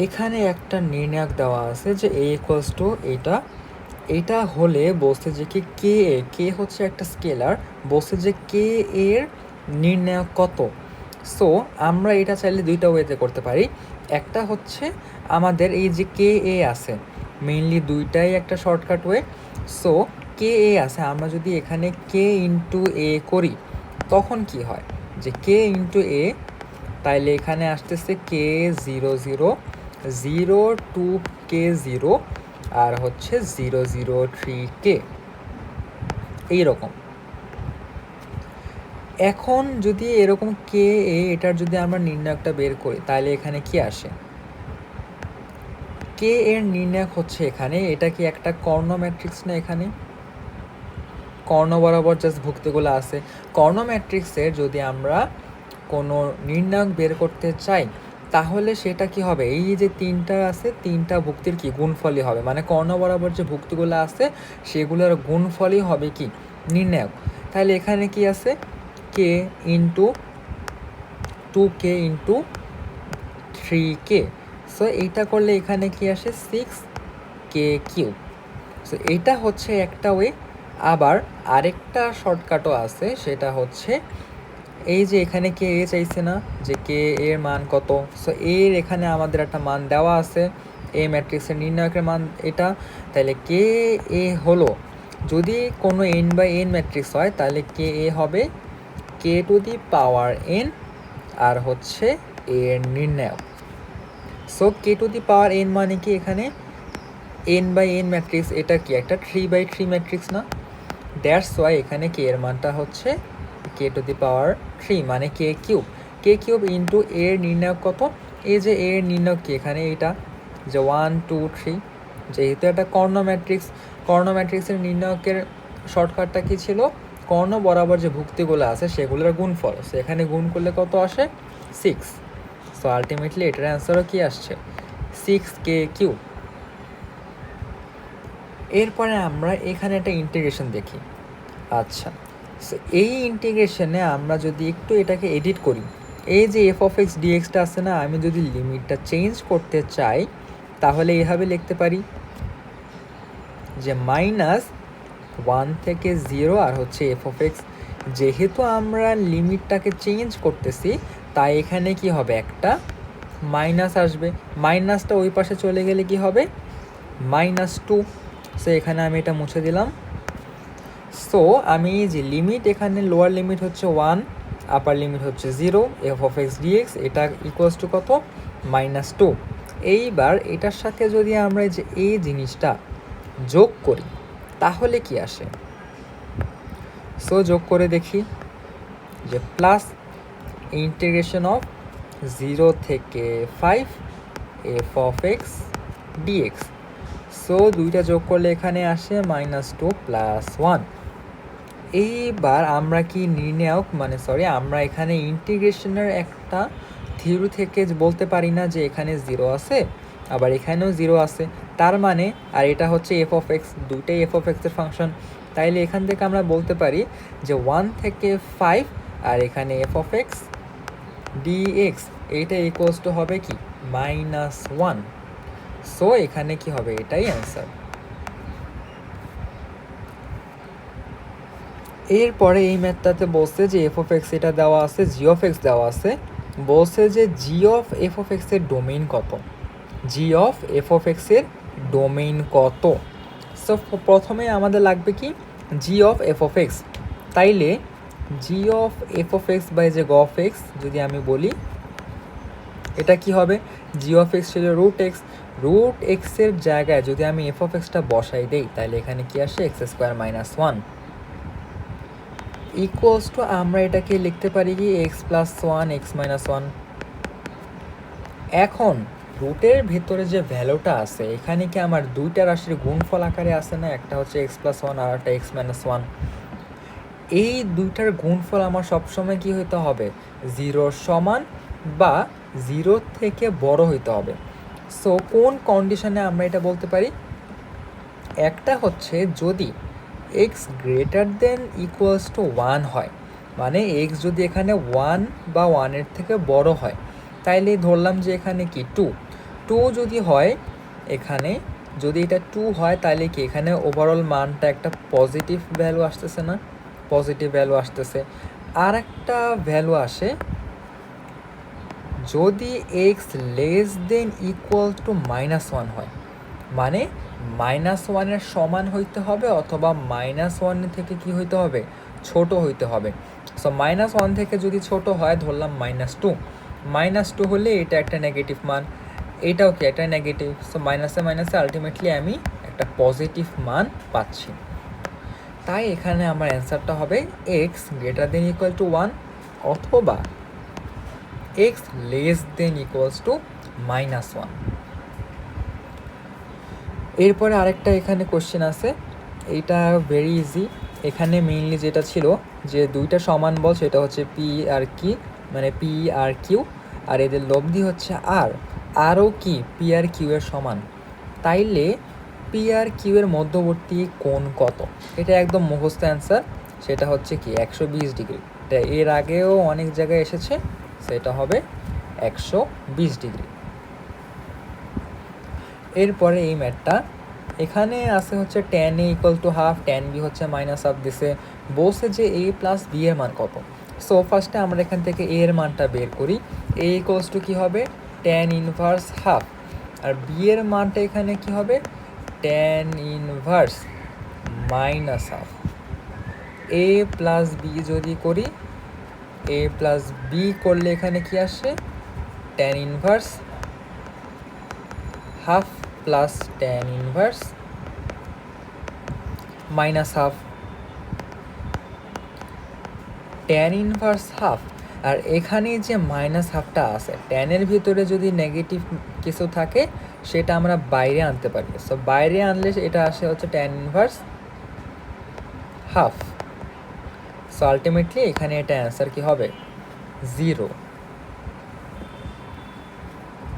এখানে একটা নির্ণায়ক দেওয়া আছে যে a ইকুয়ালস টু এটা হলে বলছে যে কি কে হচ্ছে একটা স্কেলার, বলছে যে কে এর নির্ণায়ক কত। সো আমরা এটা চাইলে দুইটা ওয়েতে করতে পারি। একটা হচ্ছে আমাদের এই যে কে এ আছে, মেইনলি দুইটাই একটা শর্টকাট ওয়ে। সো কে এ আছে, আমরা যদি এখানে কে ইন্টু এ করি তখন কি হয় যে কে ইন্টু এ, তাইলে এখানে আসতেছে কে 0 0 0 2 কে 0 আর হচ্ছে 0 0 3 কে, এইরকম। এখন যদি এরকম কে এ এটার যদি আমরা নির্ণায়কটা বের করি তাহলে এখানে কি আসে, কে এর নির্ণায়ক হচ্ছে এখানে, এটা কি একটা কর্ণ ম্যাট্রিক্স না, এখানে কর্ণ বরাবর জাস্ট ভুক্তিগুলো আছে। কর্ণ ম্যাট্রিক্সের যদি আমরা কোনো নির্ণায়ক বের করতে চাই তাহলে সেটা কি হবে, এই যে তিনটা আছে তিনটা ভুক্তির কি গুণফলই হবে, মানে কর্ণ বরাবর যে ভুক্তিগুলো আছে সেগুলোর গুণফলই হবে কি নির্ণায়ক। তাহলে এখানে কি আছে কে ইন্টু 2 কে ইন্টু 3 কে। সো এইটা করলে এখানে কি আসে 6 কে কিউব। সো এইটা হচ্ছে একটা ওয়ে। আবার আরেকটা শর্টকাটও আছে, সেটা হচ্ছে এই যে এখানে কে এ চাইছে না যে কে এর মান কত। সো এর এখানে আমাদের একটা মান দেওয়া আছে, এ ম্যাট্রিক্সের নির্ণায়কের মান এটা। তাহলে কে এ হলো, যদি কোনো এন বাই এন ম্যাট্রিক্স হয় তাহলে কে এ হবে কে টু দি পাওয়ার এন আর হচ্ছে এর নির্ণায়ক। So K to the power N মানে কি, এখানে এন বাই এন ম্যাট্রিক্স, এটা কি একটা 3 বাই 3 ম্যাট্রিক্স না, দ্যাটস ওয়াই এখানে কে এর মানটা হচ্ছে কে টু দি পাওয়ার 3 মানে কে কিউব ইন্টু এর নির্ণায়ক কত, এই যে এর নির্ণায়ক কি এখানে এটা যে 1 2 3, যেহেতু এটা কর্ণ ম্যাট্রিক্সের নির্ণায়কের শর্টকাটটা কি ছিল, কর্ণ বরাবর যে ভুক্তিগুলো আছে সেগুলোর গুণফল, সো এখানে গুণ করলে কত আসে 6। সো আলটিমেটলি এটার অ্যান্সারও কি আসছে 6 কে কিউব। এরপরে আমরা এখানে একটা ইন্টিগ্রেশন দেখি। আচ্ছা, সো এই ইন্টিগ্রেশনে আমরা যদি একটু এটাকে এডিট করি, এই যে এফ অফ এক্স ডিএক্সটা আছে না, আমি যদি লিমিটটা চেঞ্জ করতে চাই তাহলে এভাবে লিখতে পারি যে -1 থেকে 0 আর হচ্ছে এফ অফ এক্স। যেহেতু আমরা লিমিটটাকে চেঞ্জ করতেছি তাই এখানে কি হবে, একটা মাইনাস আসবে, মাইনাসটা ওই পাশে চলে গেলে কি হবে -2। সো এখানে আমি এটা মুছে দিলাম। সো আমি যে লিমিট, এখানে লোয়ার লিমিট হচ্ছে 1, আপার লিমিট হচ্ছে 0, এফ অফ এক্স ডিএক্স এটা ইকুয়ালস টু কত -2। এইবার এটার সাথে যদি আমরা যে এই জিনিসটা যোগ করি তাহলে কি আসে, সো যোগ করে দেখি যে প্লাস ইন্টিগ্রেশন অফ 0 থেকে 5 F of X D X. So দুইটা যোগ করলে এখানে আসে -2 প্লাস 1। এইবার আমরা কি নির্ণায়ক আমরা এখানে ইন্টিগ্রেশনের একটা থিওরি থেকে বলতে পারি না যে এখানে 0 আছে আবার এখানেও 0 আছে, তার মানে আর এটা হচ্ছে এফ অফ এক্স, দুইটাই এফ অফ এক্সের ফাংশন। তাইলে এখান থেকে আমরা বলতে পারি যে 1 থেকে 5 আর এখানে এফ অফ এক্স ডিএক্স এইটা ইকুয়ালস টু হবে কি -1। সো এখানে কি হবে, এটাই অ্যান্সার। এরপরে এই ম্যাথটাতে বলছে যে এফ অফ এক্স এটা দেওয়া আছে, জি অফ এক্স দেওয়া আছে, বলছে যে জি অফ এফ অফ এক্সের ডোমেইন কত, জি অফ এফ অফ এক্সের ডোমেইন কত। সো প্রথমে আমাদের লাগবে কি G of F of X. তাইলে G of F of X by যে গ অফ এক্স যদি আমি বলি, এটা কি হবে, জি অফ এক্স ছিল রুট এক্সের জায়গায় যদি আমি এফ অফ এক্সটা বসাই দেই তাহলে এখানে কি আসে x² - 1 ইকুয়ালস টু আমরা এটাকে লিখতে পারি কি x+1 x-1। এখন রুটের ভেতরে যে ভ্যালুটা আছে এখানে কি আমার দুইটা রাশির গুণফল আকারে আছে না, একটা হচ্ছে x+1 আর একটা x-1। এই দুইটার গুণফল আমার সবসময় কি হইতে হবে 0 সমান বা 0 থেকে বড় হইতে হবে। সো কোন কন্ডিশনে আমরা এটা বলতে পারি, একটা হচ্ছে যদি x greater than equals to 1 হয়, মানে এক্স যদি এখানে 1 বা 1-এর থেকে বড় হয়, তাইলে ধরলাম যে এখানে কি 2 টু যদি হয় এখানে, যদি এটা 2 হয় তাহলে কি এখানে ওভারঅল মানটা একটা পজিটিভ ভ্যালু আসতেছে না? পজিটিভ ভ্যালু আসতেছে। আর একটা ভ্যালু আসে যদি x less than equal to -1 হয়, মানে -1-এর সমান হইতে হবে অথবা -1 থেকে কি হইতে হবে, ছোট হইতে হবে। সো -1 থেকে যদি ছোট হয়, ধরলাম -2, -2 হলে এটা একটা নেগেটিভ মান, এটাও কি একটা নেগেটিভ। সো মাইনাসে মাইনাসে আলটিমেটলি আমি একটা পজিটিভ মান পাচ্ছি। তাই এখানে আমার অ্যান্সারটা হবে x greater than equal to 1 অথবা x less than equals to -1। এরপরে আরেকটা এখানে কোশ্চেন আছে, এইটা ভেরি ইজি। এখানে মেইনলি যেটা ছিল যে দুইটা সমান বল, সেটা হচ্ছে পি আর কি, মানে পি আর কিউ, আর এদের লব্ধি হচ্ছে আর। আরও কি পি আর কিউ এর সমান, তাইলে পি আর কিউ এর মধ্যবর্তী কোণ কত? এটা একদম মুখস্থ অ্যান্সার, সেটা হচ্ছে কি 120 ডিগ্রি। এটা এর আগেও অনেক জায়গায় এসেছে, সেটা হবে 120 ডিগ্রি। এরপরে এই ম্যাথটা এখানে আছে হচ্ছে tan a equal to half, tan b হচ্ছে -হাফ দিছে, বলছে যে a প্লাস b এর মান কত। সো ফার্স্টে আমরা এখান থেকে a এর মানটা বের করি। a ইকুয়ালস টু কী হবে, tan ইনভার্স হাফ, আর b এর মানটা এখানে কি হবে, tan inverse -half. a plus b যদি করি, a প্লাস b করলে এখানে কি আসে, tan inverse half plus tan inverse -half, tan inverse half. আর এখানে যে -হাফটা আছে, ট্যানের ভিতরে যদি নেগেটিভ কিছু থাকে সেটা আমরা বাইরে আনতে পারি। সো বাইরে আনলে এটা আসে হচ্ছে tan inverse half. So ultimately এখানে এটা অ্যান্সার কি হবে, 0।